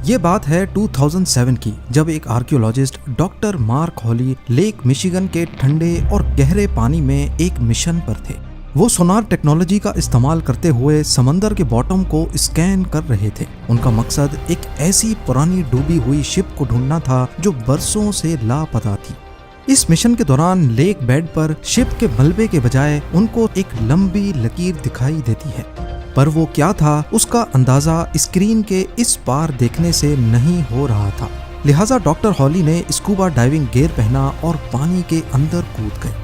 ये बात है 2007 की, जब एक आर्कियोलॉजिस्ट डॉक्टर मार्क हॉली लेक मिशिगन के ठंडे और गहरे पानी में एक मिशन पर थे। वो सोनार टेक्नोलॉजी का इस्तेमाल करते हुए समंदर के बॉटम को स्कैन कर रहे थे। उनका मकसद एक ऐसी पुरानी डूबी हुई शिप को ढूंढना था जो बरसों से लापता थी। इस मिशन के दौरान लेक बेड पर शिप के मलबे के बजाय उनको एक लंबी लकीर दिखाई देती है, पर वो क्या था उसका अंदाजा स्क्रीन के इस पार देखने से नहीं हो रहा था। लिहाजा डॉक्टर हॉली ने स्कूबा डाइविंग गियर पहना और पानी के अंदर कूद गए।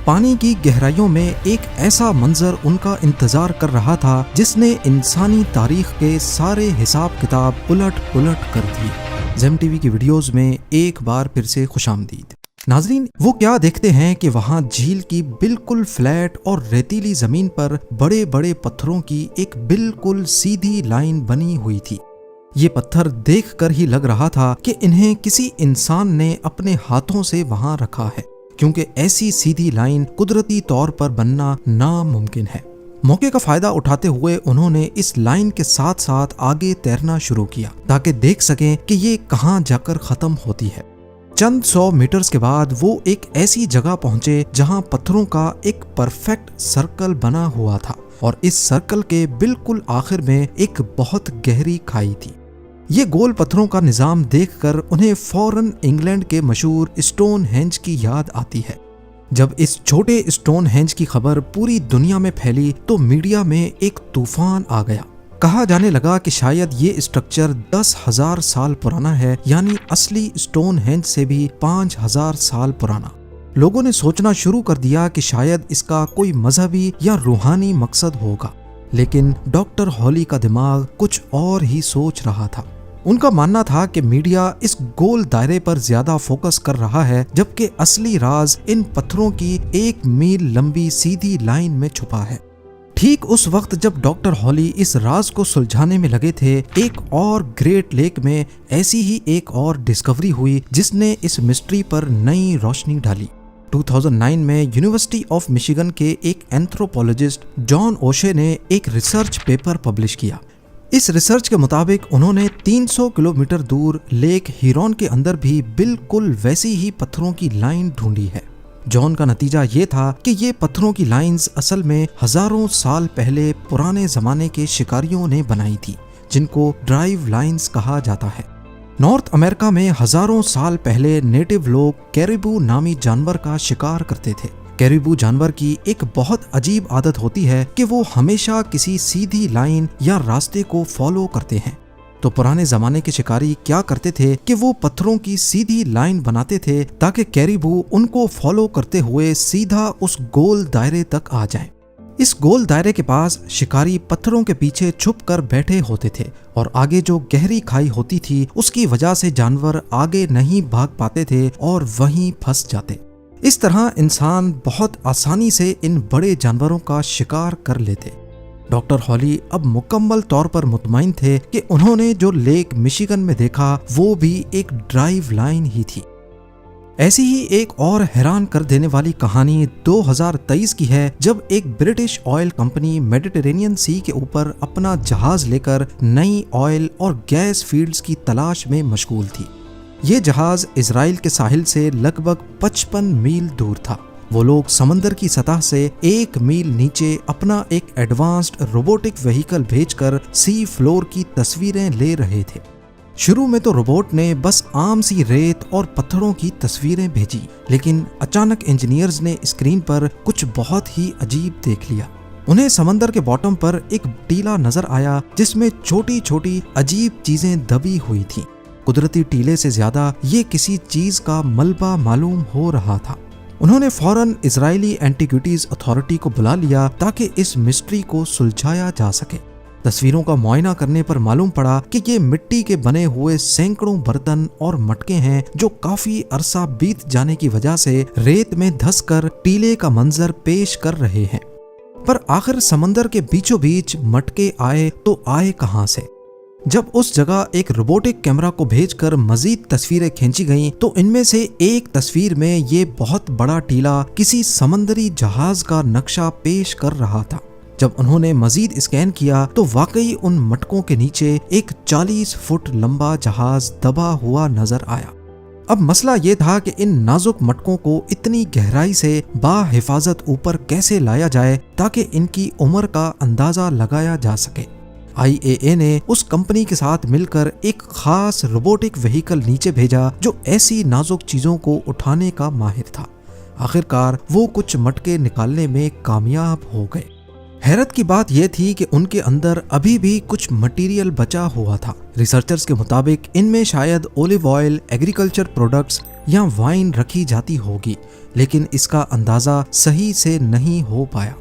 पानी की गहराइयों में एक ऐसा मंजर उनका इंतजार कर रहा था जिसने इंसानी तारीख के सारे हिसाब किताब उलट पुलट कर दिए। जेम टीवी की वीडियोस में एक बार फिर से खुशामदीद। नाजरीन, वो क्या देखते हैं कि वहाँ झील की बिल्कुल फ्लैट और रेतीली जमीन पर बड़े बड़े पत्थरों की एक बिल्कुल सीधी लाइन बनी हुई थी। ये पत्थर देखकर ही लग रहा था कि इन्हें किसी इंसान ने अपने हाथों से वहाँ रखा है, क्योंकि ऐसी सीधी लाइन कुदरती तौर पर बनना नामुमकिन है। मौके का फायदा उठाते हुए उन्होंने इस लाइन के साथ साथ आगे तैरना शुरू किया ताकि देख सकें कि ये कहाँ जाकर खत्म होती है। चंद 100 मीटर्स के बाद वो एक ऐसी जगह पहुंचे जहां पत्थरों का एक परफेक्ट सर्कल बना हुआ था और इस सर्कल के बिल्कुल आखिर में एक बहुत गहरी खाई थी। ये गोल पत्थरों का निजाम देखकर उन्हें फौरन इंग्लैंड के मशहूर स्टोनहेंज की याद आती है। जब इस छोटे स्टोनहेंज की खबर पूरी दुनिया में फैली तो मीडिया में एक तूफान आ गया। कहा जाने लगा कि शायद ये स्ट्रक्चर 10,000 साल पुराना है, यानी असली स्टोनहेंज से भी 5,000 साल पुराना। लोगों ने सोचना शुरू कर दिया कि शायद इसका कोई मजहबी या रूहानी मकसद होगा, लेकिन डॉक्टर हॉली का दिमाग कुछ और ही सोच रहा था। उनका मानना था कि मीडिया इस गोल दायरे पर ज्यादा फोकस कर रहा है, जबकि असली राज इन पत्थरों की 1 मील लंबी सीधी लाइन में छुपा है। ठीक उस वक्त जब डॉक्टर हॉली इस राज को सुलझाने में लगे थे, एक और ग्रेट लेक में ऐसी ही एक और डिस्कवरी हुई जिसने इस मिस्ट्री पर नई रोशनी डाली। 2009 में यूनिवर्सिटी ऑफ मिशिगन के एक एंथ्रोपोलॉजिस्ट जॉन ओशे ने एक रिसर्च पेपर पब्लिश किया। इस रिसर्च के मुताबिक उन्होंने 300 किलोमीटर दूर लेक हिरोन के अंदर भी बिल्कुल वैसी ही पत्थरों की लाइन ढूंढी है। जॉन का नतीजा ये था कि ये पत्थरों की लाइंस असल में हजारों साल पहले पुराने जमाने के शिकारियों ने बनाई थी, जिनको ड्राइव लाइंस कहा जाता है। नॉर्थ अमेरिका में हजारों साल पहले नेटिव लोग कैरिबू नामी जानवर का शिकार करते थे। कैरिबू जानवर की एक बहुत अजीब आदत होती है कि वो हमेशा किसी सीधी लाइन या रास्ते को फॉलो करते हैं। तो पुराने जमाने के शिकारी क्या करते थे कि वो पत्थरों की सीधी लाइन बनाते थे ताकि कैरिबू उनको फॉलो करते हुए सीधा उस गोल दायरे तक आ जाएं। इस गोल दायरे के पास शिकारी पत्थरों के पीछे छुप कर बैठे होते थे और आगे जो गहरी खाई होती थी उसकी वजह से जानवर आगे नहीं भाग पाते थे और वहीं फंस जाते। इस तरह इंसान बहुत आसानी से इन बड़े जानवरों का शिकार कर लेते। डॉक्टर हॉली अब मुकम्मल तौर पर मुतमईन थे कि उन्होंने जो लेक मिशिगन में देखा वो भी एक ड्राइव लाइन ही थी। ऐसी ही एक और हैरान कर देने वाली कहानी 2023 की है, जब एक ब्रिटिश ऑयल कंपनी मेडिटेरेनियन सी के ऊपर अपना जहाज लेकर नई ऑयल और गैस फील्ड्स की तलाश में मशगूल थी। ये जहाज इजराइल के साहिल से लगभग 55 मील दूर था। वो लोग समंदर की सतह से 1 मील नीचे अपना एक एडवांस्ड रोबोटिक व्हीकल भेजकर सी फ्लोर की तस्वीरें ले रहे थे। शुरू में तो रोबोट ने बस आम सी रेत और पत्थरों की तस्वीरें भेजी, लेकिन अचानक इंजीनियर्स ने स्क्रीन पर कुछ बहुत ही अजीब देख लिया। उन्हें समंदर के बॉटम पर एक टीला नजर आया जिसमें छोटी छोटी अजीब चीजें दबी हुई थीं। कुदरती टीले से ज्यादा ये किसी चीज का मलबा मालूम हो रहा था। उन्होंने फौरन इजरायली एंटीक्विटीज अथॉरिटी को बुला लिया ताकि इस मिस्ट्री को सुलझाया जा सके। तस्वीरों का मुआयना करने पर मालूम पड़ा कि ये मिट्टी के बने हुए सैकड़ों बर्तन और मटके हैं जो काफी अरसा बीत जाने की वजह से रेत में धंसकर टीले का मंजर पेश कर रहे हैं। पर आखिर समंदर के बीचों बीच मटके आए तो आए कहां से? जब उस जगह एक रोबोटिक कैमरा को भेजकर मजीद तस्वीरें खींची गईं, तो इनमें से एक तस्वीर में ये बहुत बड़ा टीला किसी समंदरी जहाज का नक्शा पेश कर रहा था। जब उन्होंने मजीद स्कैन किया तो वाकई उन मटकों के नीचे एक 40 फुट लंबा जहाज दबा हुआ नजर आया। अब मसला ये था कि इन नाजुक मटकों को इतनी गहराई से बाहिफाजत ऊपर कैसे लाया जाए ताकि इनकी उम्र का अंदाजा लगाया जा सके। IAA ने उस कंपनी के साथ मिलकर एक खास रोबोटिक व्हीकल नीचे भेजा जो ऐसी नाजुक चीजों को उठाने का माहिर था। आखिरकार वो कुछ मटके निकालने में कामयाब हो गए। हैरत की बात यह थी कि उनके अंदर अभी भी कुछ मटेरियल बचा हुआ था। रिसर्चर्स के मुताबिक इनमें शायद ओलिव ऑयल, एग्रीकल्चर प्रोडक्ट्स या वाइन रखी जाती होगी, लेकिन इसका अंदाजा सही से नहीं हो पाया।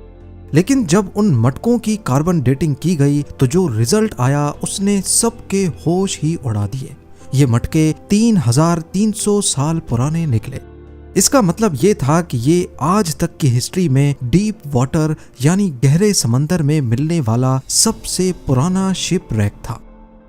लेकिन जब उन मटकों की कार्बन डेटिंग की गई तो जो रिजल्ट आया उसने सबके होश ही उड़ा दिए। ये मटके 3300 साल पुराने निकले। इसका मतलब ये था कि ये आज तक की हिस्ट्री में डीप वाटर यानी गहरे समंदर में मिलने वाला सबसे पुराना शिप रैक था।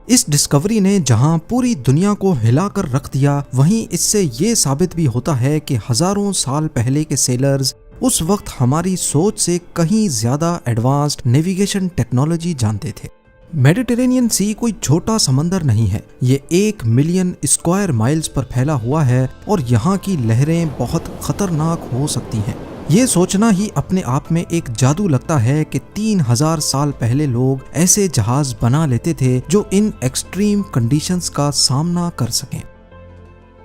इस डिस्कवरी ने जहां पूरी दुनिया को हिलाकर रख दिया, वहीं इससे ये साबित भी होता है कि हजारों साल पहले के सेलर्स उस वक्त हमारी सोच से कहीं ज्यादा एडवांस्ड नेविगेशन टेक्नोलॉजी जानते थे। मेडिटेरेनियन सी कोई छोटा समंदर नहीं है, ये 1 मिलियन स्क्वायर माइल्स पर फैला हुआ है और यहाँ की लहरें बहुत खतरनाक हो सकती हैं। ये सोचना ही अपने आप में एक जादू लगता है कि 3000 साल पहले लोग ऐसे जहाज बना लेते थे जो इन एक्सट्रीम कंडीशंस का सामना कर सकें।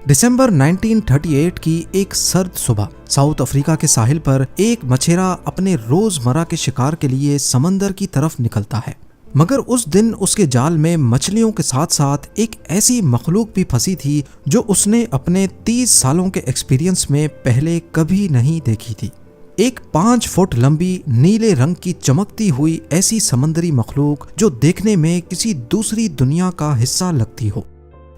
दिसंबर 1938 की एक सर्द सुबह साउथ अफ्रीका के साहिल पर एक मछेरा अपने रोजमर्रा के शिकार के लिए समंदर की तरफ निकलता है, मगर उस दिन उसके जाल में मछलियों के साथ साथ एक ऐसी मखलूक भी फंसी थी जो उसने अपने 30 सालों के एक्सपीरियंस में पहले कभी नहीं देखी थी। एक 5 फुट लंबी नीले रंग की चमकती हुई ऐसी समंदरी मखलूक जो देखने में किसी दूसरी दुनिया का हिस्सा लगती हो।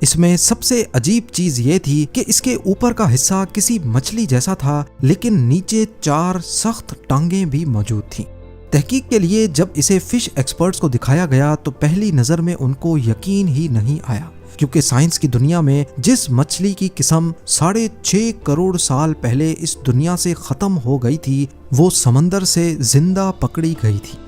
इसमें सबसे अजीब चीज ये थी कि इसके ऊपर का हिस्सा किसी मछली जैसा था, लेकिन नीचे 4 सख्त टांगें भी मौजूद थीं। तहकीक के लिए जब इसे फिश एक्सपर्ट्स को दिखाया गया तो पहली नजर में उनको यकीन ही नहीं आया, क्योंकि साइंस की दुनिया में जिस मछली की किस्म 6.5 करोड़ साल पहले इस दुनिया से खत्म हो गई थी, वो समंदर से जिंदा पकड़ी गई थी।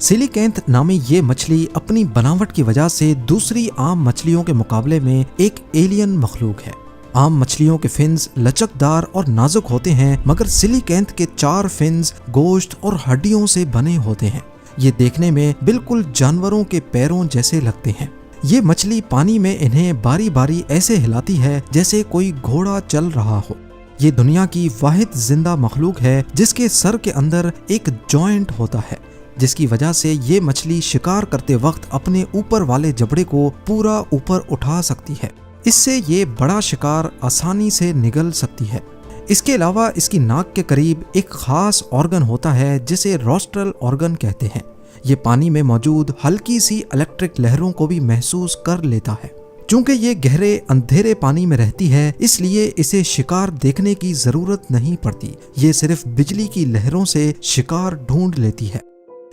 सिलिकैंथ नामी ये मछली अपनी बनावट की वजह से दूसरी आम मछलियों के मुकाबले में एक एलियन मखलूक है। आम मछलियों के फिन्स लचकदार और नाजुक होते हैं, मगर सिलिकैंथ के 4 फिन्स गोश्त और हड्डियों से बने होते हैं। ये देखने में बिल्कुल जानवरों के पैरों जैसे लगते हैं। ये मछली पानी में इन्हें बारी बारी ऐसे हिलाती है जैसे कोई घोड़ा चल रहा हो। ये दुनिया की वाहिद जिंदा मखलूक है जिसके सर के अंदर एक जॉइंट होता है, जिसकी वजह से ये मछली शिकार करते वक्त अपने ऊपर वाले जबड़े को पूरा ऊपर उठा सकती है। इससे ये बड़ा शिकार आसानी से निगल सकती है। इसके अलावा इसकी नाक के करीब एक खास ऑर्गन होता है जिसे रोस्ट्रल ऑर्गन कहते हैं। ये पानी में मौजूद हल्की सी इलेक्ट्रिक लहरों को भी महसूस कर लेता है। चूंकि ये गहरे अंधेरे पानी में रहती है, इसलिए इसे शिकार देखने की जरूरत नहीं पड़ती। ये सिर्फ बिजली की लहरों से शिकार ढूंढ लेती है।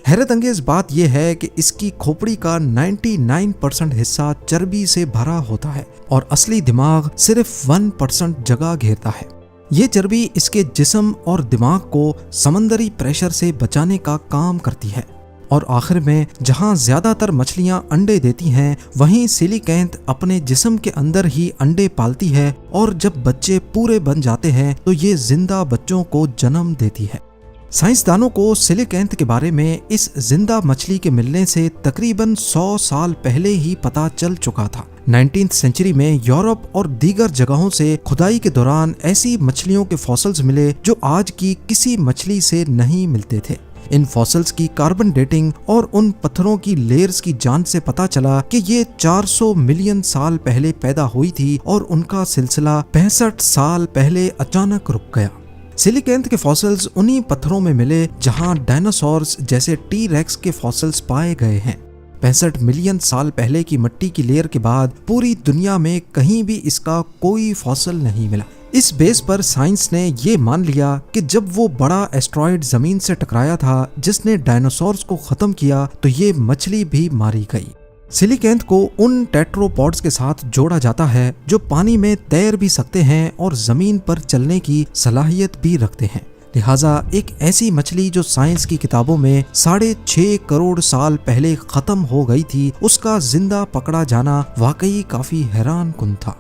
हैरत अंगेज बात यह है कि इसकी खोपड़ी का 99% हिस्सा चर्बी से भरा होता है और असली दिमाग सिर्फ 1% जगह घेरता है। ये चर्बी इसके जिस्म और दिमाग को समंदरी प्रेशर से बचाने का काम करती है। और आखिर में जहां ज्यादातर मछलियां अंडे देती हैं, वहीं सिलिकैंथ अपने जिस्म के अंदर ही अंडे पालती है और जब बच्चे पूरे बन जाते हैं तो ये जिंदा बच्चों को जन्म देती है। साइंसदानों को सिलिकैंथ के बारे में इस जिंदा मछली के मिलने से तकरीबन 100 साल पहले ही पता चल चुका था। 19वीं सेंचुरी में यूरोप और दीगर जगहों से खुदाई के दौरान ऐसी मछलियों के फॉसिल्स मिले जो आज की किसी मछली से नहीं मिलते थे। इन फॉसिल्स की कार्बन डेटिंग और उन पत्थरों की लेयर्स की जांच से पता चला कि ये 400 मिलियन साल पहले पैदा हुई थी और उनका सिलसिला 65 साल पहले अचानक रुक गया। सिलिकैंथ के फॉसिल्स उन्हीं पत्थरों में मिले जहां डायनासोर्स जैसे टी-रेक्स के फॉसिल्स पाए गए हैं। 65 मिलियन साल पहले की मिट्टी की लेयर के बाद पूरी दुनिया में कहीं भी इसका कोई फॉसिल नहीं मिला। इस बेस पर साइंस ने ये मान लिया कि जब वो बड़ा एस्ट्रॉयड जमीन से टकराया था जिसने डायनासोर्स को खत्म किया, तो ये मछली भी मारी गई। सिलिकैंथ को उन टेट्रोपॉड्स के साथ जोड़ा जाता है जो पानी में तैर भी सकते हैं और जमीन पर चलने की सलाहियत भी रखते हैं। लिहाजा एक ऐसी मछली जो साइंस की किताबों में 6.5 करोड़ साल पहले खत्म हो गई थी, उसका जिंदा पकड़ा जाना वाकई काफी हैरानकुन था।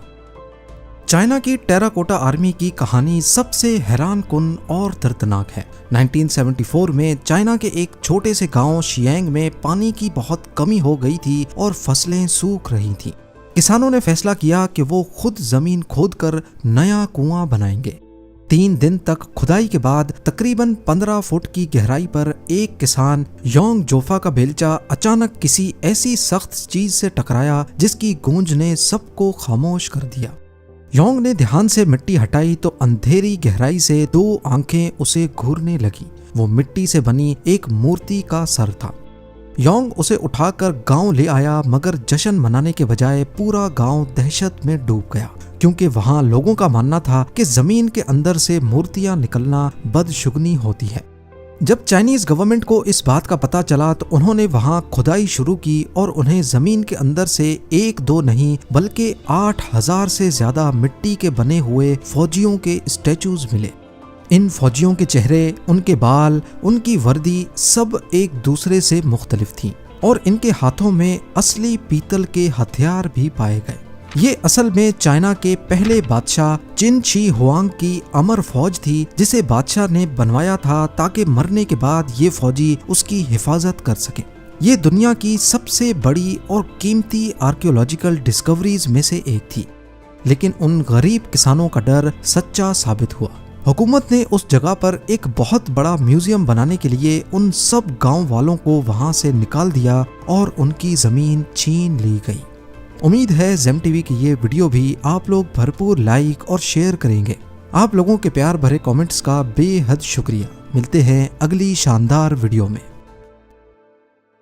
चाइना की टेराकोटा आर्मी की कहानी सबसे हैरानकुन और दर्दनाक है। 1974 में चाइना के एक छोटे से गांव शियांग में पानी की बहुत कमी हो गई थी और फसलें सूख रही थीं। किसानों ने फैसला किया कि वो खुद जमीन खोदकर नया कुआं बनाएंगे। 3 दिन तक खुदाई के बाद तकरीबन 15 फुट की गहराई पर एक किसान योंग जोफा का बेलचा अचानक किसी ऐसी सख्त चीज से टकराया जिसकी गूंज ने सबको खामोश कर दिया। योंग ने ध्यान से मिट्टी हटाई तो अंधेरी गहराई से 2 आंखें उसे घूरने लगी। वो मिट्टी से बनी एक मूर्ति का सर था। योंग उसे उठाकर गांव ले आया, मगर जश्न मनाने के बजाय पूरा गांव दहशत में डूब गया, क्योंकि वहां लोगों का मानना था कि जमीन के अंदर से मूर्तियां निकलना बदशुगनी होती है। जब चाइनीज गवर्नमेंट को इस बात का पता चला तो उन्होंने वहां खुदाई शुरू की और उन्हें जमीन के अंदर से 1-2 नहीं बल्कि 8000 से ज्यादा मिट्टी के बने हुए फौजियों के स्टैचूज मिले। इन फौजियों के चेहरे, उनके बाल, उनकी वर्दी सब एक दूसरे से मुख्तलिफ थी और इनके हाथों में असली पीतल के हथियार भी पाए गए। ये असल में चाइना के पहले बादशाह चिन शी हुआंग की अमर फौज थी, जिसे बादशाह ने बनवाया था ताकि मरने के बाद ये फौजी उसकी हिफाजत कर सके। ये दुनिया की सबसे बड़ी और कीमती आर्कियोलॉजिकल डिस्कवरीज में से एक थी, लेकिन उन गरीब किसानों का डर सच्चा साबित हुआ। हुकूमत ने उस जगह पर एक बहुत बड़ा म्यूजियम बनाने के लिए उन सब गांव वालों को वहां से निकाल दिया और उनकी जमीन छीन ली गई। उम्मीद है जेम टीवी की ये वीडियो भी आप लोग भरपूर लाइक और शेयर करेंगे। आप लोगों के प्यार भरे कमेंट्स का बेहद शुक्रिया। मिलते हैं अगली शानदार वीडियो में।